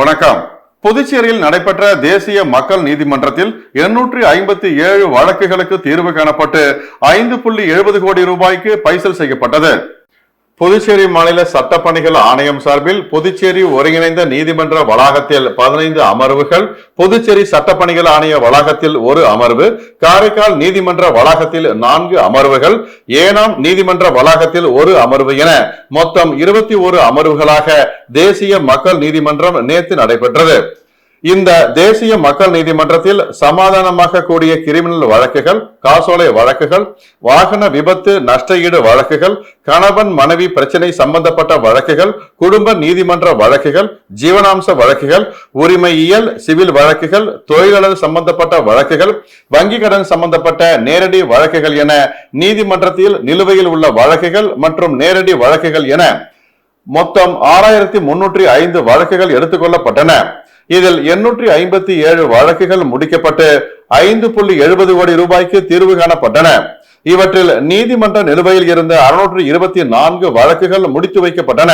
வணக்கம். புதுச்சேரியில் நடைபெற்ற தேசிய மக்கள் நீதிமன்றத்தில் 857 வழக்குகளுக்கு தீர்வு காணப்பட்டு 5.70 கோடி ரூபாய்க்கு பைசல் செய்யப்பட்டது. புதுச்சேரி மாநில சட்டப்பணிகள் ஆணையம் சார்பில் புதுச்சேரி ஒருங்கிணைந்த நீதிமன்ற வளாகத்தில் 15 அமர்வுகள், புதுச்சேரி சட்டப்பணிகள் ஆணைய வளாகத்தில் 1 அமர்வு, காரைக்கால் நீதிமன்ற வளாகத்தில் 4 அமர்வுகள், ஏனாம் நீதிமன்ற வளாகத்தில் 1 அமர்வு என மொத்தம் 21 அமர்வுகளாக தேசிய மக்கள் நீதிமன்றம் நேற்று நடைபெற்றது. இந்த தேசிய மக்கள் நீதிமன்றத்தில் சமாதானமாக கூடிய கிரிமினல் வழக்குகள், காசோலை வழக்குகள், வாகன விபத்து நஷ்டஈடு வழக்குகள், கணவன் மனைவி பிரச்சனை சம்பந்தப்பட்ட வழக்குகள், குடும்ப நீதிமன்ற வழக்குகள், ஜீவனாம்ச வழக்குகள், உரிமையியல் சிவில் வழக்குகள், தொழிலாளர் சம்பந்தப்பட்ட வழக்குகள், வங்கி கடன் சம்பந்தப்பட்ட நேரடி வழக்குகள் என நீதிமன்றத்தில் நிலுவையில் உள்ள வழக்குகள் மற்றும் நேரடி வழக்குகள் என மொத்தம் 6305 வழக்குகள் எடுத்துக்கொள்ளப்பட்டன. இதில் 857 வழக்குகள் முடிக்கப்பட்டு 5.70 கோடி ரூபாய்க்கு தீர்வு காணப்பட்டன. இவற்றில் நீதிமன்ற நிலுவையில் இருந்த 624 வழக்குகள் முடித்து வைக்கப்பட்டன.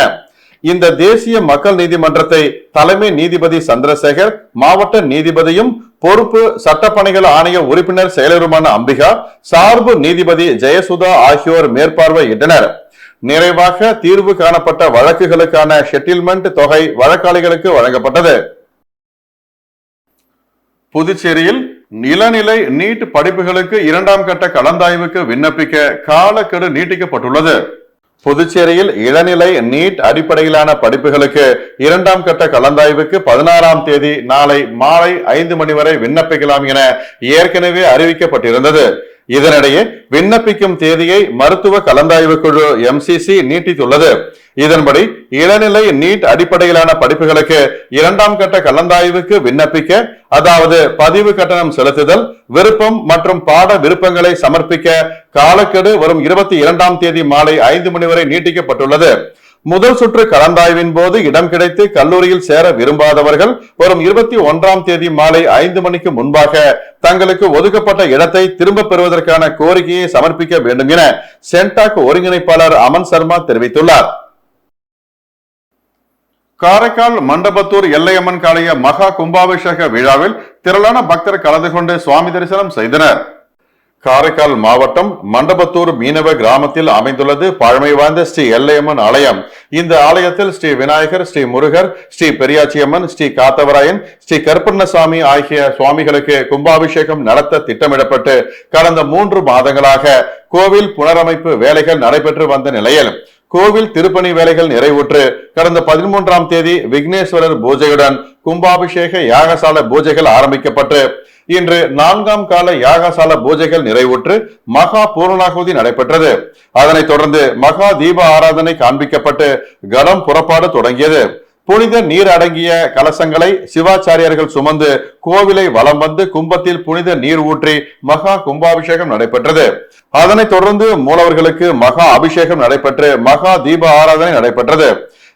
இந்த தேசிய மக்கள் நீதிமன்றத்தை தலைமை நீதிபதி சந்திரசேகர், மாவட்ட நீதிபதியும் பொறுப்பு சட்டப்பணிகள் ஆணைய உறுப்பினர் செயலருமான அம்பிகா, சார்பு நீதிபதி ஜெயசுதா ஆகியோர் மேற்பார்வையிட்டனர். நிறைவாக தீர்வு காணப்பட்ட வழக்குகளுக்கான செட்டில்மெண்ட் தொகை வழக்காளிகளுக்கு வழங்கப்பட்டது. புதுச்சேரியில் இளநிலை நீட் படிப்புகளுக்கு 2ஆம் கட்ட கலந்தாய்வுக்கு விண்ணப்பிக்க காலக்கெடு நீட்டிக்கப்பட்டுள்ளது. புதுச்சேரியில் இளநிலை நீட் அடிப்படையிலான படிப்புகளுக்கு 2ஆம் கட்ட கலந்தாய்வுக்கு 16ஆம் தேதி நாளை மாலை 5 மணி வரை விண்ணப்பிக்கலாம் என ஏற்கனவே அறிவிக்கப்பட்டிருந்தது. இதனிடையே விண்ணப்பிக்கும் தேதியை மருத்துவ கலந்தாய்வு குழு MCC நீட்டித்துள்ளது. இதன்படி இளநிலை நீட் அடிப்படையிலான படிப்புகளுக்கு 2ஆம் கட்ட கலந்தாய்வுக்கு விண்ணப்பிக்க, அதாவது பதிவு கட்டணம் செலுத்துதல், விருப்பம் மற்றும் பாட விருப்பங்களை சமர்ப்பிக்க காலக்கெடு வரும் 22ஆம் தேதி மாலை 5 மணி வரை நீட்டிக்கப்பட்டுள்ளது. முதல் சுற்று கலந்தாய்வின் போது இடம் கிடைத்து கல்லூரியில் சேர விரும்பாதவர்கள் வரும் 21ஆம் தேதி மாலை 5 மணிக்கு முன்பாக தங்களுக்கு ஒதுக்கப்பட்ட இடத்தை திரும்ப பெறுவதற்கான கோரிக்கையை சமர்ப்பிக்க வேண்டும் என சென்டாக் ஒருங்கிணைப்பாளர் அமன் சர்மா தெரிவித்துள்ளார். காரைக்கால் மண்டபத்தூர் எல்லையம்மன் காளைய மகா கும்பாபிஷேக விழாவில் திரளான பக்தர் கலந்து கொண்டு சுவாமி தரிசனம் செய்தனர். காரைக்கால் மாவட்டம் மண்டபத்தூர் மீனவ கிராமத்தில் அமைந்துள்ளது பழமை வாய்ந்த ஸ்ரீ எல்லையம்மன் ஆலயம். இந்த ஆலயத்தில் ஸ்ரீ விநாயகர், ஸ்ரீ முருகர், ஸ்ரீ பெரியாச்சியம்மன், ஸ்ரீ காத்தவராயன், ஸ்ரீ கருப்பண்ணசாமி ஆகிய சுவாமிகளுக்கு கும்பாபிஷேகம் நடத்த திட்டமிடப்பட்டு கடந்த 3 மாதங்களாக கோவில் புனரமைப்பு வேலைகள் நடைபெற்று வந்த நிலையில் கோவில் திருப்பணி வேலைகள் நிறைவுற்று கடந்த 13ஆம் தேதி விக்னேஸ்வரர் பூஜையுடன் கும்பாபிஷேக யாகசால பூஜைகள் ஆரம்பிக்கப்பட்டு இன்று 4ஆம் கால யாகசால பூஜைகள் நிறைவுற்று மகா பூர்ணாகுதி நடைபெற்றது. அதனைத் தொடர்ந்து மகா தீப ஆராதனை காண்பிக்கப்பட்டு கடம் புறப்பாடு தொடங்கியது. புனித நீர் அடங்கிய கலசங்களை சிவாச்சாரியர்கள் சுமந்து கோவிலை வலம் வந்து கும்பத்தில் புனித நீர் ஊற்றி மகா கும்பாபிஷேகம் நடைபெற்றது. அதனைத் தொடர்ந்து மூலவர்களுக்கு மகா அபிஷேகம் நடைபெற்று மகா தீப ஆராதனை நடைபெற்றது.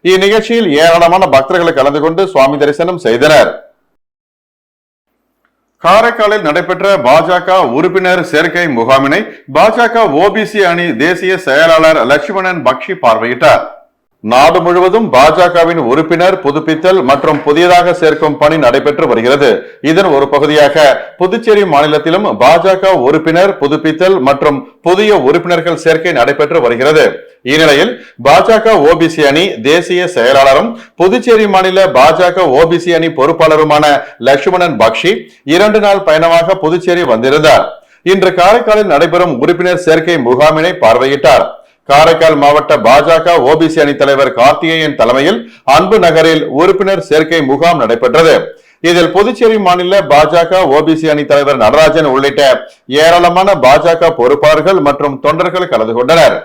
இந்நிகழ்ச்சியில் ஏராளமான பக்தர்கள் கலந்து கொண்டு சுவாமி தரிசனம் செய்தனர். காரைக்காலில் நடைபெற்ற பாஜக உறுப்பினர் சேர்க்கை முகாமினை பாஜக OBC அணி தேசிய செயலாளர் லட்சுமணன் பக்ஷி பார்வையிட்டார். நாடு முழுவதும் பாஜகவின் உறுப்பினர் புதுப்பித்தல் மற்றும் புதியதாக சேர்க்கும் பணி நடைபெற்று வருகிறது. இதன் ஒரு பகுதியாக புதுச்சேரி மாநிலத்திலும் பாஜக உறுப்பினர் புதுப்பித்தல் மற்றும் புதிய உறுப்பினர்கள் சேர்க்கை நடைபெற்று வருகிறது. இந்நிலையில் பாஜக OBC அணி தேசிய செயலாளரும் புதுச்சேரி மாநில பாஜக OBC அணி பொறுப்பாளருமான லட்சுமணன் பக்ஷி 2 நாள் பயணமாக புதுச்சேரி வந்திருந்தார். இன்று காரைக்காலில் நடைபெறும் உறுப்பினர் சேர்க்கை முகாமினை பார்வையிட்டார். காரைக்கால் மாவட்ட பாஜக OBC அணி தலைவர் கார்த்திகேயன் தலைமையில் அன்பு நகரில் உறுப்பினர் சேர்க்கை முகாம் நடைபெற்றது. இதில் புதுச்சேரி மாநில பாஜக OBC அணி தலைவர் நடராஜன் உள்ளிட்ட ஏராளமான பாஜக பொறுப்பாளர்கள் மற்றும் தொண்டர்கள் கலந்து கொண்டனர்.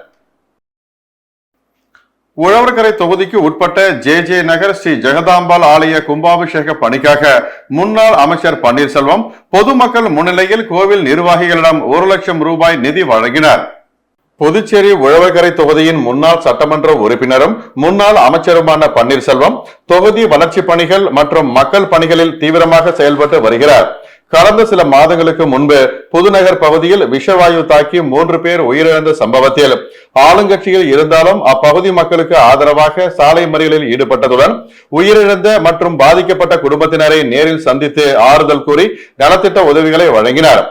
உழவர்கரை தொகுதிக்கு உட்பட்ட JJ நகர் ஸ்ரீ ஜெகதாம்பாள் ஆலய கும்பாபிஷேக பணிக்காக முன்னாள் அமைச்சர் பன்னீர்செல்வம் பொதுமக்கள் முன்னிலையில் கோவில் நிர்வாகிகளிடம் 1 லட்சம் ரூபாய் நிதி வழங்கினார். புதுச்சேரி உழவர்கரை தொகுதியின் முன்னாள் சட்டமன்ற உறுப்பினரும் முன்னாள் அமைச்சருமான பன்னீர்செல்வம் தொகுதி வளர்ச்சி பணிகள் மற்றும் மக்கள் பணிகளில் தீவிரமாக செயல்பட்டு வருகிறார். கடந்த சில மாதங்களுக்கு முன்பு புதுநகர் பகுதியில் விஷவாயு தாக்கி 3 பேர் உயிரிழந்த சம்பவத்தில் ஆளுங்கட்சியில் இருந்தாலும் அப்பகுதி மக்களுக்கு ஆதரவாக சாலை மறியலில் ஈடுபட்டதுடன் உயிரிழந்த மற்றும் பாதிக்கப்பட்ட குடும்பத்தினரை நேரில் சந்தித்து ஆறுதல் கூறி நலத்திட்ட உதவிகளை வழங்கினார்.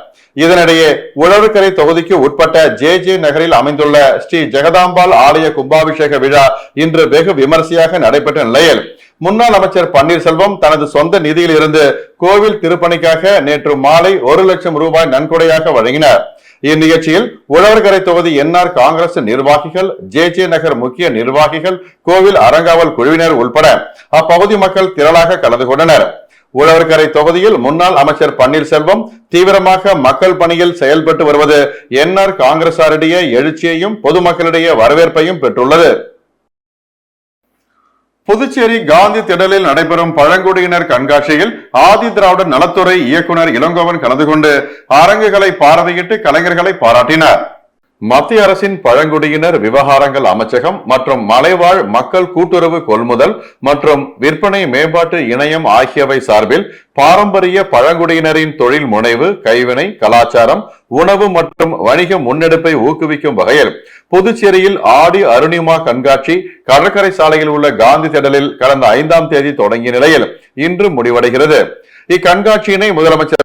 இதனிடையே உழவர்கரை தொகுதிக்கு உட்பட்ட ஜே நகரில் அமைந்துள்ள ஸ்ரீ ஜெகதாம்பாள் ஆலய கும்பாபிஷேக விழா இன்று வெகு விமரிசையாக நடைபெற்ற நிலையில் முன்னாள் அமைச்சர் பன்னீர்செல்வம் தனது சொந்த நிதியில் இருந்து கோவில் திருப்பணிக்காக நேற்று மாலை 1 லட்சம் ரூபாய் நன்கொடையாக வழங்கினார். இந்நிகழ்ச்சியில் உழவர்கரை தொகுதி என்ஆர் காங்கிரஸ் நிர்வாகிகள், ஜே நகர் முக்கிய நிர்வாகிகள், கோவில் அறங்காவல் குழுவினர் உட்பட அப்பகுதி மக்கள் திரளாக கலந்து கொண்டனர். உழவர்கரை தொகுதியில் முன்னாள் அமைச்சர் பன்னீர்செல்வம் தீவிரமாக மக்கள் பணியில் செயல்பட்டு வருவது என்ஆர் காங்கிரசாரிடையே எழுச்சியையும் பொதுமக்களிடையே வரவேற்பையும் பெற்றுள்ளது. புதுச்சேரி காந்தி திடலில் நடைபெறும் பழங்குடியினர் கண்காட்சியில் ஆதி திராவிட நலத்துறை இயக்குனர் இளங்கோவன் கலந்து கொண்டு அரங்குகளை பார்வையிட்டு கலைஞர்களை பாராட்டினார். மத்திய அரசின் பழங்குடியினர் விவகாரங்கள் அமைச்சகம் மற்றும் மலைவாழ் மக்கள் கூட்டுறவு கொள்முதல் மற்றும் விற்பனை மேம்பாட்டு இணையம் ஆகியவை சார்பில் பாரம்பரிய பழங்குடியினரின் தொழில் முனைவு, கைவினை, கலாச்சாரம், உணவு மற்றும் வணிக முன்னெடுப்பை ஊக்குவிக்கும் வகையில் புதுச்சேரியில் ஆடி அருணிமா கண்காட்சி கடற்கரை சாலையில் உள்ள காந்தி திடலில் கடந்த 5ஆம் தேதி தொடங்கிய நிலையில் இன்று முடிவடைகிறது. இக்கண்காட்சியினை முதலமைச்சர்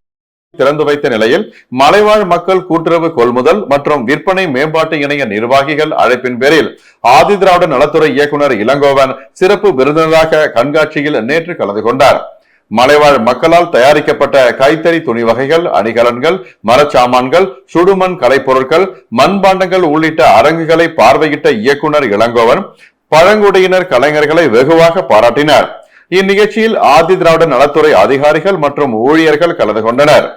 திறந்து வைத்த நிலையில் மலைவாழ் மக்கள் கூட்டுறவு கொள்முதல் மற்றும் விற்பனை மேம்பாட்டு இணைய நிர்வாகிகள் அழைப்பின் பேரில் ஆதி திராவிட நலத்துறை இயக்குனர் இளங்கோவன் சிறப்பு விருந்தினராக கண்காட்சியில் நேற்று கலந்து கொண்டார். மலைவாழ் மக்களால் தயாரிக்கப்பட்ட கைத்தறி துணி வகைகள், அணிகலன்கள், மரச்சாமான்கள், சுடுமண் கலைப்பொருட்கள், மண்பாண்டங்கள் உள்ளிட்ட அரங்குகளை பார்வையிட்ட இயக்குனர் இளங்கோவன் பழங்குடியினர் கலைஞர்களை வெகுவாக பாராட்டினார். இந்நிகழ்ச்சியில் ஆதி திராவிட நலத்துறை அதிகாரிகள் மற்றும் ஊழியர்கள் கலந்து கொண்டனர்.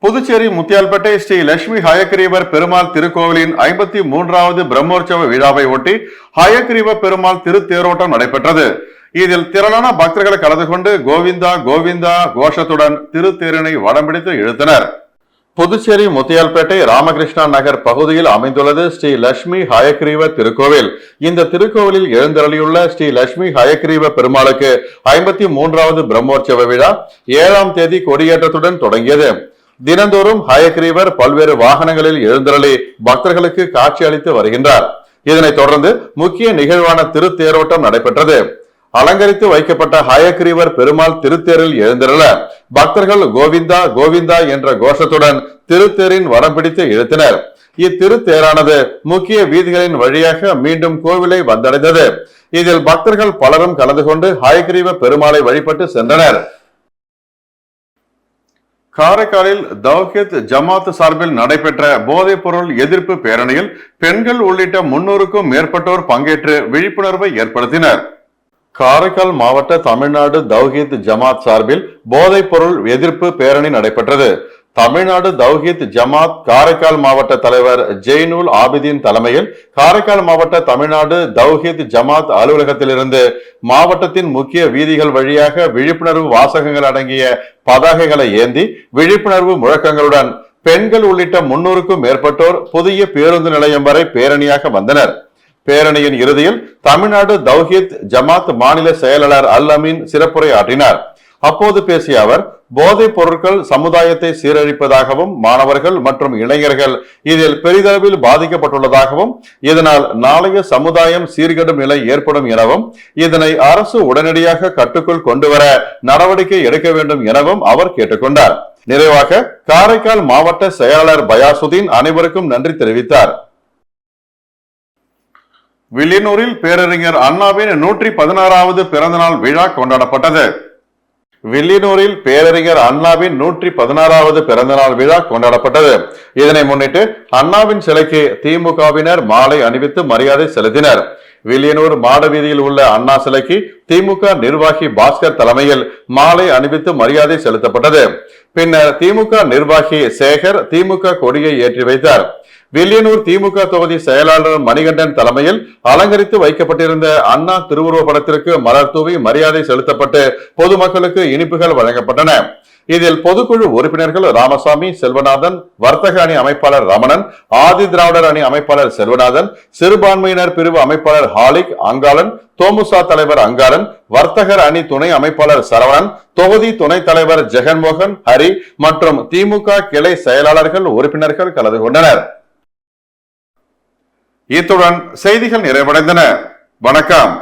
புதுச்சேரி முத்தியால்பேட்டை ஸ்ரீ லட்சுமி ஹயக்ரீவர் பெருமாள் திருக்கோவிலின் 53வது பிரம்மோற்சவ விழாவை ஒட்டி ஹயக்ரீவ பெருமாள் திருத்தேரோட்டம் நடைபெற்றது. இதில் திரளான பக்தர்கள் கலந்து கொண்டு கோவிந்தா கோவிந்தா கோஷத்துடன் திருத்தேரினை வடம் பிடித்து இழுத்தனர். புதுச்சேரி முத்தியால்பேட்டை ராமகிருஷ்ணா நகர் பகுதியில் அமைந்துள்ளது ஸ்ரீ லட்சுமி ஹயக்ரீவ திருக்கோவில். இந்த திருக்கோவிலில் எழுந்தருளியுள்ள ஸ்ரீ லட்சுமி ஹயக்ரீவ பெருமாளுக்கு 53வது பிரம்மோற்சவ விழா 7ஆம் தேதி கொடியேற்றத்துடன் தொடங்கியது. தினந்தோறும் ஹயக்ரீவர் பல்வேறு வாகனங்களில் எழுந்தருளி பக்தர்களுக்கு காட்சி அளித்து வருகின்றார். இதனைத் தொடர்ந்து முக்கிய நிகழ்வான திருத்தேரோட்டம் நடைபெற்றது. அலங்கரித்து வைக்கப்பட்ட ஹயக்ரீவர் பெருமாள் திருத்தேரில் எழுந்தருள பக்தர்கள் கோவிந்தா கோவிந்தா என்ற கோஷத்துடன் திருத்தேரின் வடம் பிடித்து இழுத்தனர். இத்திருத்தேரானது முக்கிய வீதிகளின் வழியாக மீண்டும் கோவிலை வந்தடைந்தது. இதில் பக்தர்கள் பலரும் கலந்து கொண்டு ஹயக்ரீவ பெருமாளை வழிபட்டு சென்றனர். காரைக்காலில் தௌஹீத் ஜமாத் சார்பில் நடைபெற்ற போதைப் பொருள் எதிர்ப்பு பேரணியில் பெண்கள் உள்ளிட்ட 300க்கும் மேற்பட்டோர் பங்கேற்று விழிப்புணர்வை ஏற்படுத்தினர். காரைக்கால் மாவட்ட தமிழ்நாடு தௌஹீத் ஜமாத் சார்பில் போதைப் பொருள் எதிர்ப்பு பேரணி நடைபெற்றது. தமிழ்நாடு தௌஹீத் ஜமாத் காரைக்கால் மாவட்ட தலைவர் ஜெய்னுல் ஆபிதீன் தலைமையில் காரைக்கால் மாவட்ட தமிழ்நாடு தௌஹீத் ஜமாத் அலுவலகத்திலிருந்து மாவட்டத்தின் முக்கிய வீதிகள் வழியாக விழிப்புணர்வு வாசகங்கள் அடங்கிய பதாகைகளை ஏந்தி விழிப்புணர்வு முழக்கங்களுடன் பெண்கள் உள்ளிட்ட 300க்கும் மேற்பட்டோர் புதிய பேருந்து நிலையம் வரை பேரணியாக வந்தனர். பேரணியின் இறுதியில் தமிழ்நாடு தௌஹீத் ஜமாத் மாநில செயலாளர் அல் அமீன் சிறப்புரை ஆற்றினார். அப்போது பேசிய அவர், போதைப் பொருட்கள் சமுதாயத்தை சீரழிப்பதாகவும் மாணவர்கள் மற்றும் இளைஞர்கள் இதில் பெரிதளவில் பாதிக்கப்பட்டுள்ளதாகவும் இதனால் நாளைய சமுதாயம் சீர்கெடும் நிலை ஏற்படும் எனவும் இதனை அரசு உடனடியாக கட்டுக்குள் கொண்டுவர நடவடிக்கை எடுக்க வேண்டும் எனவும் அவர் கேட்டுக்கொண்டார். நிறைவாக காரைக்கால் மாவட்ட செயலாளர் பயாசுதீன் அனைவருக்கும் நன்றி தெரிவித்தார். வில்லியனூரில் பேரறிஞர் அண்ணாவின் 116வது பிறந்தநாள் விழா கொண்டாடப்பட்டது. வில்லியனூரில் பேரறிஞர் அண்ணாவின் 116வது பிறந்தநாள் விழா கொண்டாடப்பட்டது. இதனை முன்னிட்டு அண்ணாவின் சிலைக்கு திமுகவினர் மாலை அணிவித்து மரியாதை செலுத்தினர். வில்லியனூர் மாடவீதியில் உள்ள அண்ணா சிலைக்கு திமுக நிர்வாகி பாஸ்கர் தலைமையில் மாலை அணிவித்து மரியாதை செலுத்தப்பட்டது. பின்னர் திமுக நிர்வாகி சேகர் திமுக கொடியை ஏற்றி வைத்தார். வில்லியனூர் திமுக தொகுதி செயலாளர் மணிகண்டன் தலைமையில் அலங்கரித்து வைக்கப்பட்டிருந்த அண்ணா திருவுருவ படத்திற்கு மலர் தூவி மரியாதை செலுத்தப்பட்டு பொதுமக்களுக்கு இனிப்புகள் வழங்கப்பட்டன. இதில் பொதுக்குழு உறுப்பினர்கள் ராமசாமி, செல்வநாதன், வர்த்தக அணி அமைப்பாளர் ரமணன், ஆதி திராவிடர் அணி அமைப்பாளர் செல்வநாதன், சிறுபான்மையினர் பிரிவு அமைப்பாளர் ஹாலிக் அங்காளன், தோமுசா தலைவர் அங்காளன், வர்த்தகர் அணி துணை அமைப்பாளர் சரவணன், தொகுதி துணைத் தலைவர் ஜெகன்மோகன், ஹரி மற்றும் திமுக கிளை செயலாளர்கள் உறுப்பினர்கள் கலந்து கொண்டனர். இத்துடன் செய்திகள் நிறைவடைந்தன. வணக்கம்.